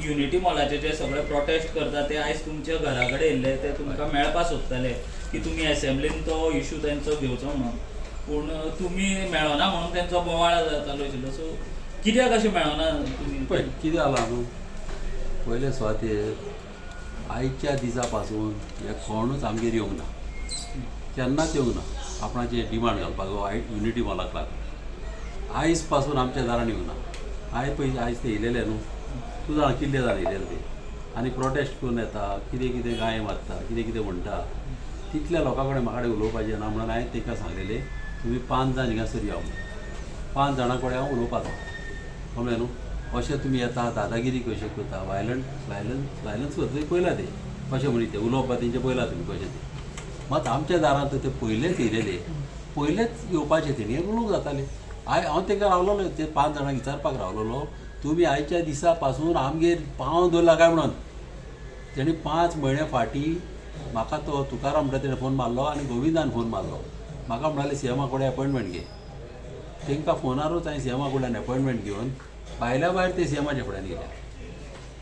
Unity मॉलाचे जे सगळे prostate करता ते आयज तुमच्या घरा कडेन येयल्ले ते तुमकां मेळपा सोदताले की तुमी असेंब्लीन तो इशू तेंचो घेवचो म्हणून, पूण तुमी मेळना म्हणून तेंचो बोवाळ जातालो आशिल्लो. सो कित्याक अशें मेळना तुमी? पळय कितें जालां न्हू, पयले सुवातेर आयच्या दिसा पासून हे कोणूच आमगेर येवंक ना, केन्नाच येवंक ना आपणाचे डिमांड घालपाक युनिटी मॉलाक लागून. आयज पासून आमच्या दारान येवंक ना. आयज ते येयलेले न्हू, तूं जाणा कितले जाण येयलेले ते, आनी प्रोटेस्ट करून येता, कितें कितें गाय मारता, कितें कितें म्हणटा. तितल्या लोकां कडेन म्हाका उलोवपाचें ना म्हणून हांवें तांकां सांगलेलें तुमी 5 जाण हिंगासर या म्हणून. 5 जाणां कडेन हांव उलोवपाचो, कळ्ळें न्हू. अशें तुमी येता दादागिरी कशें करता, वायलंस करता पयला ते कशें म्हणटा ते उलोवपा तेंचे पयला तुमी कशें ते. मात आमच्या दारांत ते पयलेच येयलेले, पयलेच येवपाचे तेणी उलोवंक जाताले. हांव तांकां रावलोलो, ते 5 जाणांक विचारपाक रावलोलो तुमी आयच्या दिसा पासून आमगेर पावोवन दवरला काय म्हणून. तेणी 5 म्हयने फाटीं म्हाका तो तुकाराम म्हणटा तेणें फोन मारलो आनी गोविंदान फोन मारलो. म्हाका म्हणटाले सीएमा कडेन अपॉयंटमेंट घे. तांकां फोनारूच हांवें सीएमा कडल्यान अपॉयंटमेंट घेवन भायल्या भायर ते सीएमाच्या फुड्यान गेल्या.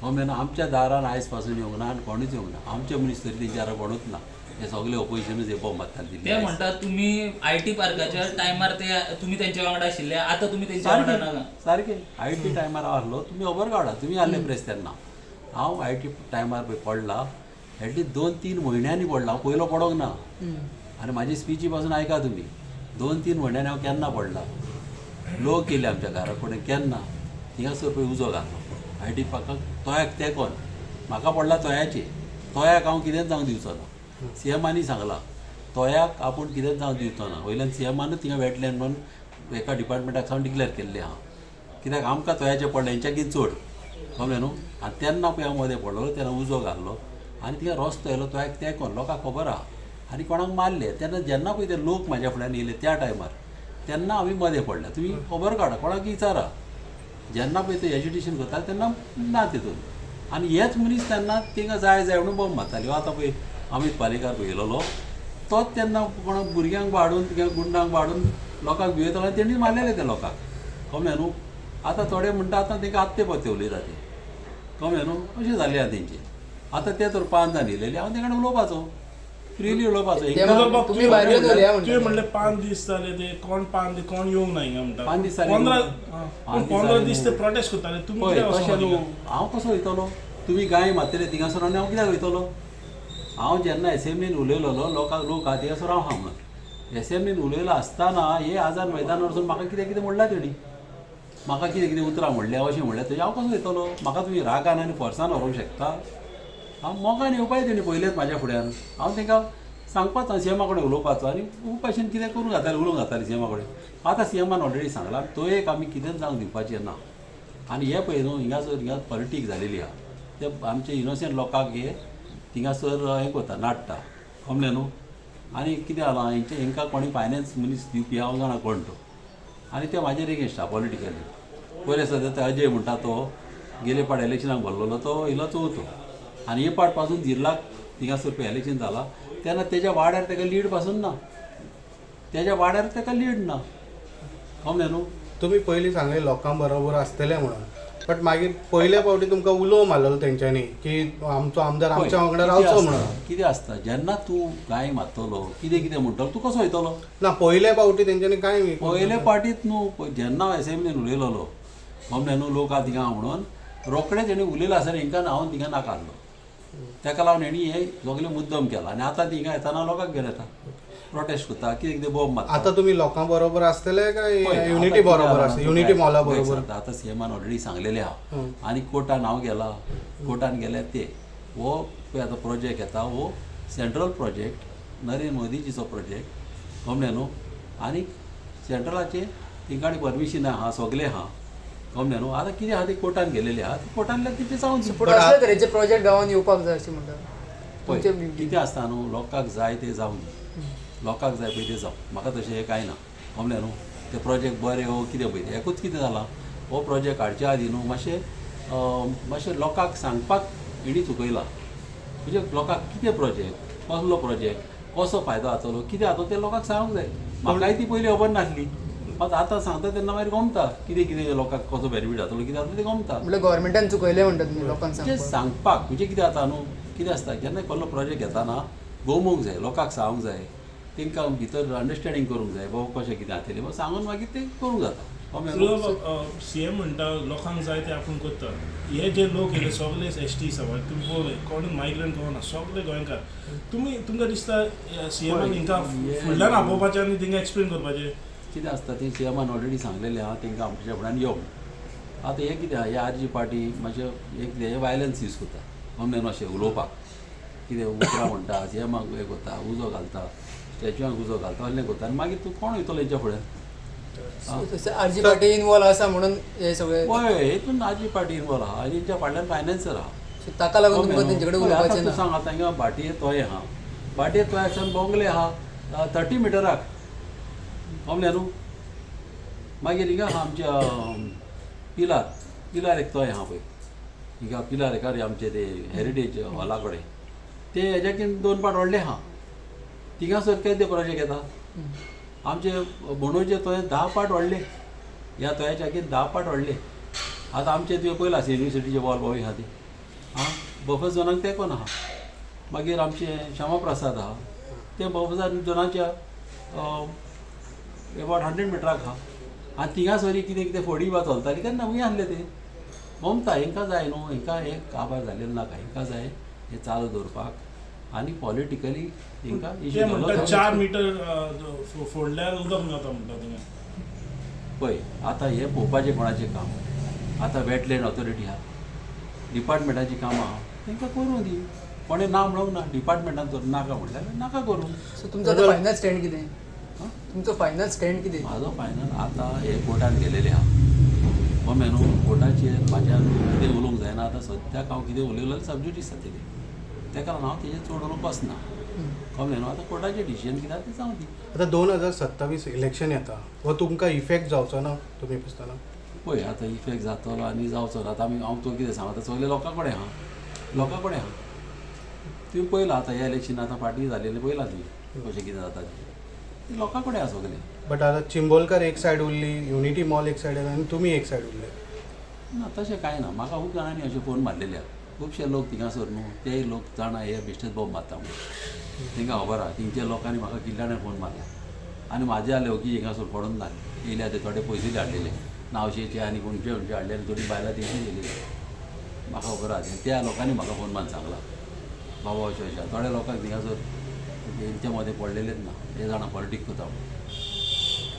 कळ्ळें ना. आमच्या दारान आयज पासून येवंक ना आनी कोणूच येवंक ना. आमचे मनीस तरी तेंच्या कोणूच ना. हे सगळे ऑपोजिशनूच हे बॉम्ब मारताले. ते म्हणटात तुमी आयटी पार्काच्या टायमार ते तुमी तेंच्या वांगडा आशिल्ले, आतां तुमी तेंच्या वांगडा नाका. सारकें आयटी टायमार आहलो तुमी खबर काडा, तुमी आहले प्रेस तेन्ना. हांव आयटी टायमार पळय पडला एटलीस्ट 2-3 म्हयन्यांनी पडला. हांव पयलो पडोंक ना. आनी म्हाजी स्पिची पासून आयका तुमी, 2-3 म्हयन्यांनी हांव केन्ना पडला. लोक येयले आमच्या घरा कडेन केन्ना थिंगासर पळय उजो घालो आयटी पार्काक तोयाक तेंकोन. म्हाका पडला तोयाचे, तोयाक हांव कितेंच जावंक दिवचो ना. सीएमानी सांगलां तोयाक आपूण कितेंच जावंक दिवचो ना. वयल्यान सीएमानूच थिंगा वेटलँड म्हणून एका डिपार्टमेंटाक सावन डिक्लेअर केल्लें हांव. कित्याक आमकां तोयाचें पडलें हेंच्याकीन चड, कळ्ळें न्हू. आनी तेन्ना पळय हांव मदें पडलो, तेन्ना उजो घाल्लो आनी थिंगा रस्तो येयलो तोयाक तेंकोन. लोकांक खबर आहा आनी कोणाक मारले. तेन्ना जेन्ना पळय ते लोक म्हाज्या फुड्यान येयले त्या टायमार तेन्ना आमी मदें पडल्या. तुमी खबर काडा, कोणाक विचारा. जेन्ना पळय ते एज्युटेशन करताले तेन्ना ना तितून. आनी हेच मनीस तेन्ना तिंगा जाय म्हणून बॉम्ब मारताले. आतां पळय अमित पालेकार पळयलोलो तोच तेन्ना कोणाक भुरग्यांक वाडून तिंगा गुंडांक वाडून लोकांक भियेतालो आनी तेणीच मारलेले ते लोकांक, कळ्ळें न्हू. आतां थोडे म्हणटा आतां तांकां आत्ते पत्ते उलयता ते, कळ्ळें न्हू. अशें जालें आहा तेंचें. आतां ते तर 5 जाण येयलेले, हांव तेंकडे उलोवपाचो, फ्रिली उलोवपाचो. तुम्ही म्हणले 5 दीस जाले ते कोण 5 दीस कोण येवंक ना हिंगा म्हणटा. 5 दीस 15 दीस ते प्रोटेस्ट करताले. तुमी कित्याक तशें न्हू. हांव कसो वयतलो. तुमी गाय मारतले थिंगासर आनी हांव कित्याक वयतलो. हांव जेन्ना एसेंब्लीन उलयलोलो लोक आहा थिंगासर हांव आहा म्हणून. एसेंब्लीन उलयलो आसतना हे आझाद मैदानार वचून म्हाका कितें कितें म्हणलां तेणी. म्हाका कितें कितें उतरां म्हणलें अशें म्हणलें तशें हांव कसो वयतलो. म्हाका तुमी रागान आनी फोर्सान व्हरूंक शकता. हांव मोगान येवपाय तेणी पयलेच म्हाज्या फुड्यान. हांव तांकां सांगपाचो सीएमा कडेन उलोवपाचो आनी खूब भाशेन कितें करूंक घातालें उलोवंक घातालें सीएमा कडेन. आतां सीएमान ऑलरेडी सांगलां तो एक आमी कितेंच जावंक दिवपाचें ना. आनी हे पळय न्हू हिंगा पॉलिटीक जालेली आहा. ते आमचे इनोसंट लोकांक हे थिंगासर हें करता नाडटा, कळ्ळें न्हू. आनी कितें जालां हेंकां कोणी फायनान्स मनीस दिवपी हांव जाणा कोण तो. आनी ते म्हाजेर एगेन्स्ट आहा पॉलिटिकली. पयले सद्या ते अजय म्हणटा तो गेले पाट इलेक्शनाक भरलेलो तो येयलो चवथो आनी हे पाट पासून जिल्लाक थिंगासर पळय इलेक्शन जालां तेन्ना तेज्या वाड्यार ताका लीड पासून ना. तेज्या वाड्यार ताका लीड ना, कळ्ळें न्हू. तुम्ही पयलीं सांगले लोकां बरोबर आसतले म्हणून, बट मागीर पयल्या फावटी तुमकां उलोव मारलेलो तेंच्यांनी की आमचो आमदार आमच्या वांगडा रावचो म्हणून. कितें आसता जेन्ना तूं गाय मारतलो कितें कितें म्हणटलो तूं कसो वयतलो. ना पयल्या फावटी तेंच्यांनी कांय पयले पाटीत न्हू जेन्ना एसेंब्लीन उलयलोलो कळ्ळें न्हू लोक आहा थिंगा म्हणून रोखडेच तेणी उलयलो आसतना हिंकां हांव थिंगा नाकारलो. ताका लागून हेणी हे सगळे मुद्दम केला आनी आतां थिंगा येताना लोकांक घेवन येता प्रोटेस्ट करता कितें कितें बॉम्ब मारता. आतां तुमी लोकां बरोबर आसतले काय युनिटी बरोबर आसता. युनिटी मॉला बरोबर आतां सीएमान ऑलरेडी सांगलेलें आहा आनी कोर्टान हांव गेला. कोर्टान गेले ते हो पळय आतां प्रोजेक्ट येता हो सेंट्रल प्रोजेक्ट नरेंद्र मोदीजीचो प्रोजेक्ट, कळ्ळें न्हू. आनी सेंट्रलाचे तिंकाणी परमिशन आहा सगलें आहा, कळ्ळें न्हू. आतां कितें आहा ते कोर्टान गेलेले आहा कोर्टान तिथे जावन असले तरेचे प्रोजेक्ट गांवांत येवपाक जाय अशें म्हणटा. पळय कितें आसता न्हू लोकांक जाय ते जावन लोकांक जाय पळय ते जावं. म्हाका तशें कांय ना, कळ्ळें न्हू. ते प्रोजेक्ट बरे हो कितें पळय ते एकूच कितें जालां हो प्रोजेक्ट हाडच्या आदीं न्हू मातशें लोकांक सांगपाक हेणी चुकयला. म्हणजे लोकांक कितें प्रोजेक्ट कसलो प्रोजेक्ट कसो फायदो जातलो कितें जातलो ते लोकांक सांगूंक जाय. म्हाकाय ती पयलीं खबर नासली. मात आतां सांगता तेन्ना मागीर गमता कितें कितें लोकांक कसो बेनिफीट जातलो कितें जातलो तें गमता म्हणजे गव्हर्मेंटान चुकयलें म्हणटात तुमी लोकांक म्हणजे सांगपाक सांगपाक म्हणजे कितें जाता न्हू कितें आसता केन्ना कसलो प्रोजेक्ट घेताना गोमूंक जाय लोकांक सांगूंक जाय तेंकां भितर अंडरस्टँडींग करूंक जाय बाबा कशें कितें जातलें मग सांगून मागीर तें करूंक जाता सीएम म्हणटा लोकांक जाय ते आपूण करता हे जे लोक येले सगळे एसटी सवाय तुम्ही पळय कोण मायग्रंट कोण सगळे गोंयकार तुमकां दिसता सीएमान हिंकां फुडल्यान आपोवपाचें आनी तेंकां एक्सप्लेन करपाचें कितें आसता तें सीएमान ऑलरेडी सांगलेलें आहा तेंकां आमच्या फुड्यान यो आतां हें कितें आहा हे आरजी पार्टी मातशें हें कितें हे वायलन्स यूज करता अमनेन अशें उलोवपाक कितें उतरां म्हणटा सीएमाक हें करता उजो घालता स्टॅच्युआंक उजो घालता असलें करता आनी मागीर तूं कोण वयतलो हेंच्या फुड्यान आरजी पार्टी इनवॉल्व आसा म्हणून हे सगळे हय हेतून आरजी पार्टी इनवॉल्व आहा आनी तेंच्या फाटल्यान फायनान्सर आहा So ताका लागून तुमकां तेंचे कडेन उलोवपाचें तूं ना सांग आतां हिंगा भाटये तोय आहा भाटये तोयाच्यान बोंगले आहा 30 मिटराक कमले न्हू मागीर हिंगा आहा आमच्या पिलार एक तोय आहा पळय हिंगा पिलार एका आमचे ते हेरिटेज हॉला कडेन ते हेज्याकीन 2 पाट व्हडले आहा थिंगासर केदे प्रोजेक्ट येता आमचे बोंडोचे तोय 10 पाट व्हडले ह्या तोयाच्याकीन 10 पाट व्हडले आतां आमचे तुवें पयलां युनिवर्सिटीचे वॉल बॉय आहा ते हां बफर झोनाक ते कोण आहा मागीर आमचे श्यामा प्रसाद आहा ते बफर झोनाच्या अबावट 100 मिटराक आहा आनी थिंगासरी कितें कितें फोडी वा चलताली तेन्ना हूंय आहले ते गमता हेंकां जाय न्हू हेंकां हे काबार जालेलें नाका हेंकां जाय हे चालू दवरपाक आनी पॉलिटिकली हेंकां ते इश्यू म्हणटा 4 मिटर फोडल्यार उदक मेवता म्हणटा थिंगा पळय आतां हें पळोवपाचें कोणाचें काम आतां वेटलँड ऑथॉरिटी आहा डिपार्टमेंटाची कामां आहा तेंकां करूं दी कोणें ना म्हणूंक ना डिपार्टमेंटान तर नाका म्हणल्यार नाका करूं सो तुमचो आतां फायनल स्टँड कितें तुमचो फायनल स्टँड कितें म्हाजो फायनल आतां हे कोर्टान गेलेले आहा मम्मी न्हू कोर्टाचेर म्हाज्यान कितें उलोवंक जायना आतां सद्याक हांव कितें उलयलो जाल्यार सबज्युडीस जातली तेका लागून हांव तेजेर चड उलोवंक वचना कळ्ळें न्हू आतां कोर्टाचें डिसिजन कितें आसा तें जावं दी आतां 2027 इलेक्शन येता हो तुमकां इफेक्ट जावचो ना तुमी दिसतना पळय आतां इफेक्ट जातलो आनी जावचो ना आतां हांव तो कितें सांगता सगळे लोकां कडेन आहा लोकां कडेन आहा तुवें पळयलां आतां ह्या इलेक्शन आतां पार्टी जालेली पळयलां तुवें कशें कितें जाता तें लोकां कडेन आहा सगळें बट आतां चिंबोलकर एक सायड उरली युनिटी मॉल एक सायड आनी तुमी एक सायड उरले ना तशें कांय ना म्हाका खूब जाणांनी अशें फोन मारलेले आहा खुबशे लोक थिंगासर न्हू तेय लोक जाणा हे बेश्टेच बॉम्ब मारता म्हणून तेंकां खबर आहा तेंच्या लोकांनी म्हाका किल्ल्याने फोन मारला आनी म्हाजे जाले ओगी हिंगासर पडून ना येयले ते थोडे पयशे हाडलेले नावशेचे आनी कोणचे खंयचे हाडले आनी थोडी बायलां तेंची गेलेली म्हाका खबर आहा त्या लोकांनी म्हाका फोन मारून सांगला बाबा अशें अशें थोड्या लोकांक थिंगासर तेंच्या मदें पडलेलेच ना हे जाणा पॉलिटीक करता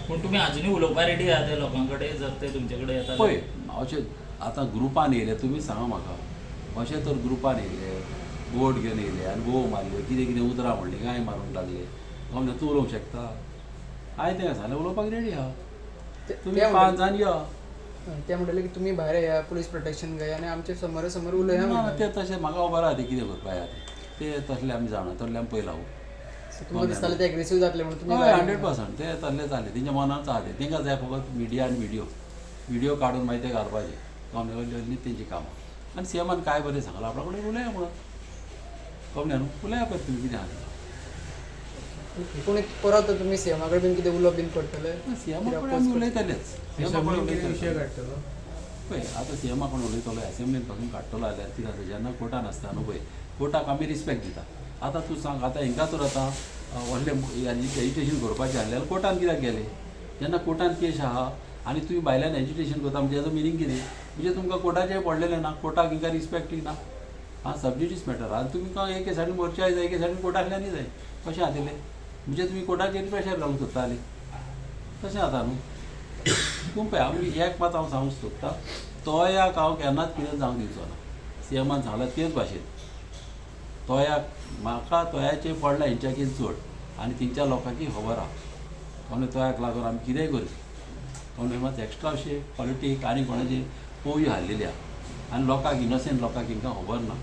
पूण तुमी आजुनूय उलोवपा रेडी आहा त्या लोकां कडेन जर ते तुमचे कडेन येता पळय अशें आतां ग्रुपान येयले तुमी सांगा म्हाका अशें तर ग्रुपान येयले बोट घेवन येयले आनी बोव मारले कितें कितें उतरां म्हणली गाय मारूंक लागले गमले तूं उलोवंक शकता हांवें तें सांगलें उलोवपाक रेडी आहा तुमी 5 जाण या ते म्हणटले की तुमी भायर या पुलीस प्रोटेक्शन घेया आनी आमचे समोर समोर उलया ना म्हणटा. तें तशें म्हाका खबर आहा तें कितें करपा जाय ते तसलें आमी जाणा तसलें आमी पयलां So तुमकां दिसतालें ते एग्रेसीव जातले म्हणून तुमी हय भायर 100% ते तसलें जालें तेंच्या मनांत आहा तें तेंकां जाय फकत मिडिया आनी व्हिडिओ काडून मागीर ते घालपाचें कमले तेंची कामां आनी सीएमान काय बरें सांगलां आपणा कडेन उलया म्हणून कमले न्हू उलया पळय तुमी कितें आहा पूण परत तुमी सीएमा कडेन बीन कितें उलोवप बीन करतले सीएमा कडेन आमी उलयतलेच सीएमा कडेन उलयतले पळय आतां सीएमा कडेन उलयतलो एसेंब्लीन पासून काडटलो जाल्यार कितें जाता जेन्ना कोर्टान आसता न्हू पळय कोर्टाक आमी रिस्पेक्ट दिता आतां तूं सांग आतां हिंगा तर आतां व्हडलें एज्युकेशन करपाचें आसलें जाल्यार कोर्टान कित्याक गेले जेन्ना कोर्टान केस आहा आनी तुवें भायल्यान एज्युकेशन करता म्हणजे हेजो मिनींग कितें म्हणजे तुमकां कोर्टाचें पडलेलें ना कोर्टाक हिंगा रिस्पेक्ट ना हां सबज्युडीस मॅटर आनी तुमकां एके सायडीन मोर्चाय जाय एके सायडीन कोर्टांतल्यानय जाय कशें जातलें म्हणजे तुमी कोर्टाचेर प्रेशर घालूंक सोदताले तशें जाता न्हू पूण पळय आमी एक मात हांव सांगूंक सोदतां तोयाक हांव केन्नाच कितें जावंक दिवचो ना सीएमान सांगलां तेच भाशेन तोयाक म्हाका तोयाचेर पडला हेंच्याकीन चड आनी तेंच्या लोकांकी खबर आहा कमले तोयाक लागून आमी कितेंय करपी कमले मात एक्स्ट्रा अशें पॉलिटीक आनी कोणाचें पोवयो हाडलेली आहा आनी लोकांक इनोसेंट लोकांक हिंकां खबर ना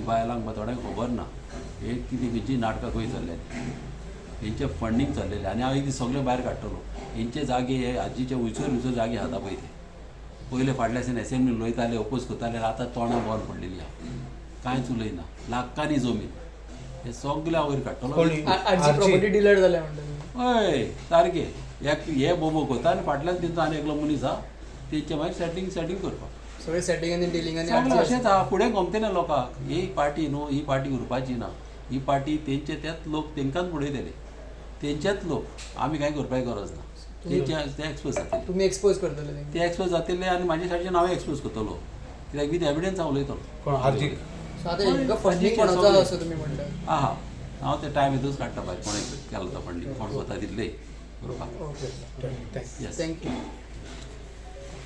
बायलांक बा थोड्यांक खबर ना हे कितें खंयची नाटकां खंय चल्ल्यात हेंचें फंडींग चल्लेलें आनी हांव एक दीस सगळें भायर काडटलो हेंचे जागे हे आजीचे उंचूर जागे आहात पळय ते पयले फाटल्या दिसांनी एसेंब्लीन उलयताले ओपोज करताले आतां तोंडां बंद पडलेली आहा कांयच उलयना लाखांनी जमीन हे सगळें हांव वयर काडटलो आरजी प्रॉपर्टी डिलर जाल्या म्हणटा हय सारकें एक हे बोबो करता आनी फाटल्यान तितून आनी एकलो मनीस आहा तेंचे मागीर सेटींग करपाक सगळे सेटिंग आनी डिलिंग आनी सगळें आरती अशेंच आहा फुडें गमतलें लोकांक ही पार्टी न्हू ही पार्टी उरपाची ना ही पार्टी तेंचे तेच लोक तेंकांच उडयतले तेंचेच लोक आमी कांय करपाची गरज ना ते एक्सपोज जातले तुम्ही एक्सपोज करतले तेंका. ते एक्सपोज जातले आनी म्हाजे सायडीच्यान हांव एक्सपोज करतलो कित्याक विथ एविडन्स हांव उलयतलो कोण आरजी सो आतां हेंका फंडींग कोणाचो आहा असो तुमी म्हणटा आहा हांव ते टायम हितूच काडटा भायर कोणें केलो तो फंडींग कोण स्वता दिल्ले करपाक ओके थँक्यू येस थँक्यू